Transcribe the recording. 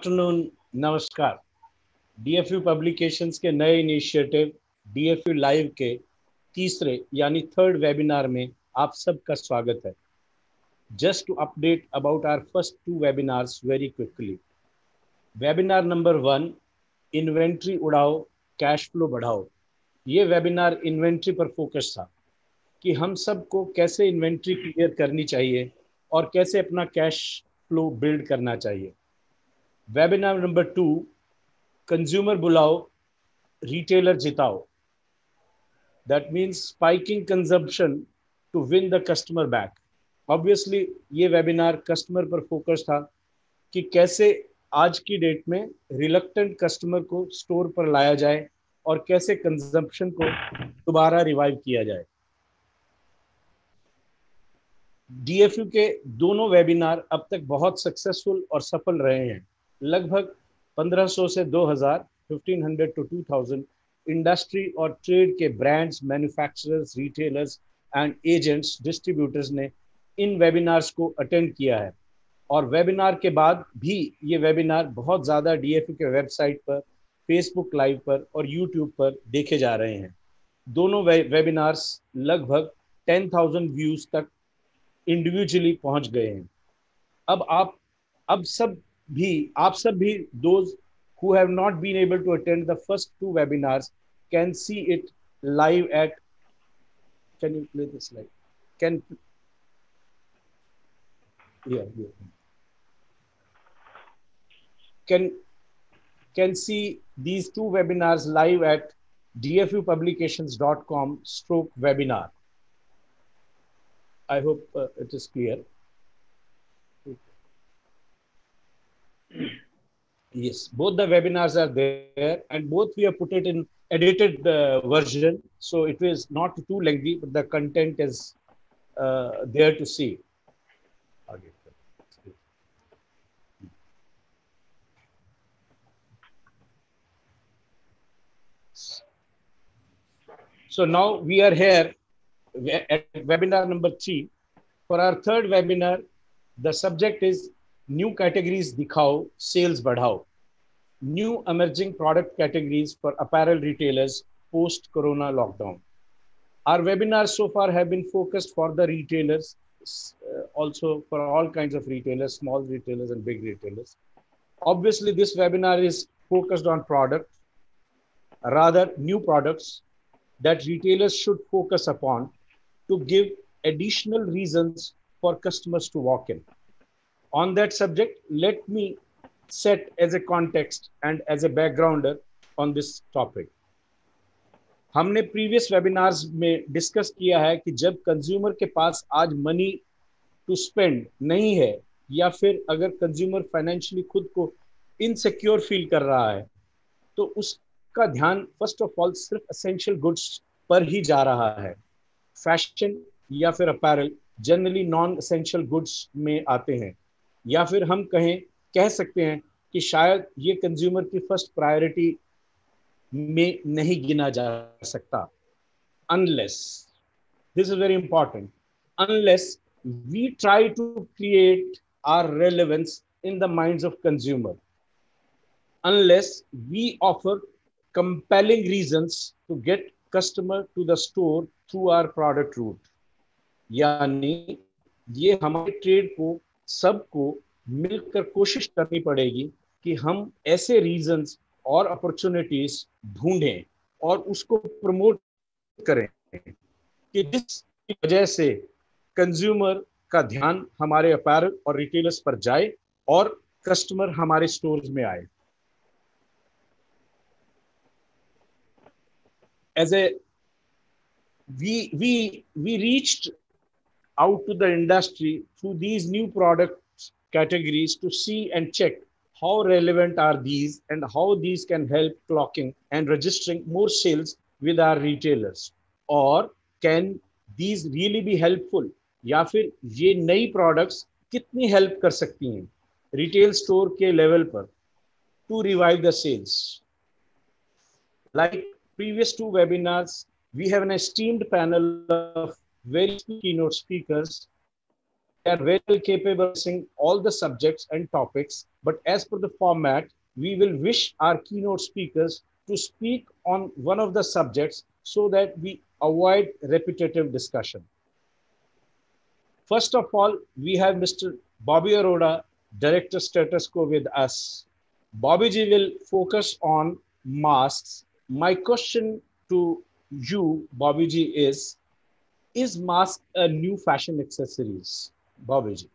Afternoon, नमस्कार। DFU publications के नए इनिशिएटिव डीएफयू लाइव के तीसरे यानी थर्ड वेबिनार में आप सबका स्वागत है। Just to update about our first two webinars very quickly. Webinar number 1, inventory उड़ाओ, कैश फ्लो बढ़ाओ। ये वेबिनार इन्वेंट्री पर फोकस था कि हम सबको कैसे इन्वेंट्री क्लियर करनी चाहिए और कैसे अपना कैश फ्लो बिल्ड करना चाहिए। वेबिनार नंबर 2, कंज्यूमर बुलाओ, रिटेलर जिताओ। That means spiking consumption to win the customer back. Obviously ये वेबिनार कस्टमर पर फोकस था कि कैसे आज की डेट में रिलक्टेंट कस्टमर को स्टोर पर लाया जाए और कैसे कंजम्पशन को दोबारा रिवाइव किया जाए। डीएफयू के दोनों वेबिनार अब तक बहुत सक्सेसफुल और सफल रहे हैं। लगभग 1500 से 2000, 1500 to 2000 इंडस्ट्री और ट्रेड के brands, manufacturers, retailers and agents, distributors ने इन वेबिनार्स को अटेंड किया है और वेबिनार के बाद भी ये वेबिनार बहुत ज़्यादा डीएफयू के वेबसाइट पर, फेसबुक लाइव पर और यूट्यूब पर देखे जा रहे हैं। दोनों वेबिनार्स लगभग 10,000 व्यूज तक इंडिविजुअली पहुंच गए हैं। अब सब भी those who have not been able to attend the first two webinars can see it live at, can you play this slide? Can see these two webinars live at dfupublications.com/webinar. I hope it is clear. Yes, both the webinars are there and both we have put it in edited version. So it is not too lengthy, but the content is there to see. So now we are here at webinar number 3. For our third webinar, the subject is new categories dikhao, sales badhao. New emerging product categories for apparel retailers post-corona lockdown. Our webinars so far have been focused for the retailers, also for all kinds of retailers, small retailers and big retailers. Obviously, this webinar is focused on products, rather new products that retailers should focus upon to give additional reasons for customers to walk in. On that subject, let me set as a context and as a backgrounder on this topic. हमने previous webinars में discuss किया है कि जब consumer के पास आज money to spend नहीं है या फिर अगर कंज्यूमर फाइनेंशियली खुद को इनसिक्योर फील कर रहा है तो उसका ध्यान फर्स्ट ऑफ ऑल सिर्फ एसेंशियल गुड्स पर ही जा रहा है। फैशन या फिर apparel generally non essential goods में आते हैं, या फिर हम कह सकते हैं कि शायद ये कंज्यूमर की फर्स्ट प्रायोरिटी में नहीं गिना जा सकता, unless, this is very important, unless we try to create our relevance in the minds of consumer, unless we offer compelling reasons to get customer to the store through our product route. यानी ये हमारे trade को सबको मिलकर कोशिश करनी पड़ेगी कि हम ऐसे रीजंस और अपॉर्चुनिटीज ढूंढें और उसको प्रमोट करें कि जिसकी वजह से कंज्यूमर का ध्यान हमारे अपैरल और रिटेलर्स पर जाए और कस्टमर हमारे स्टोर्स में आए। As a we reached out to the industry through these new product categories to see and check how relevant are these and how these can help clocking and registering more sales with our retailers, or can these really be helpful, या फिर ये नई products कितनी help कर सकती हैं retail store के level पर to revive the sales. Like previous two webinars, we have an esteemed panel of very keynote speakers They are very well capable of seeing all the subjects and topics, but as per the format, we will wish our keynote speakers to speak on one of the subjects so that we avoid repetitive discussion. First of all, we have Mr. Bobby Arora, Director Status Quo with us. Bobby ji will focus on masks. My question to you, Bobby ji, is mask a new fashion accessories? Bobby ji.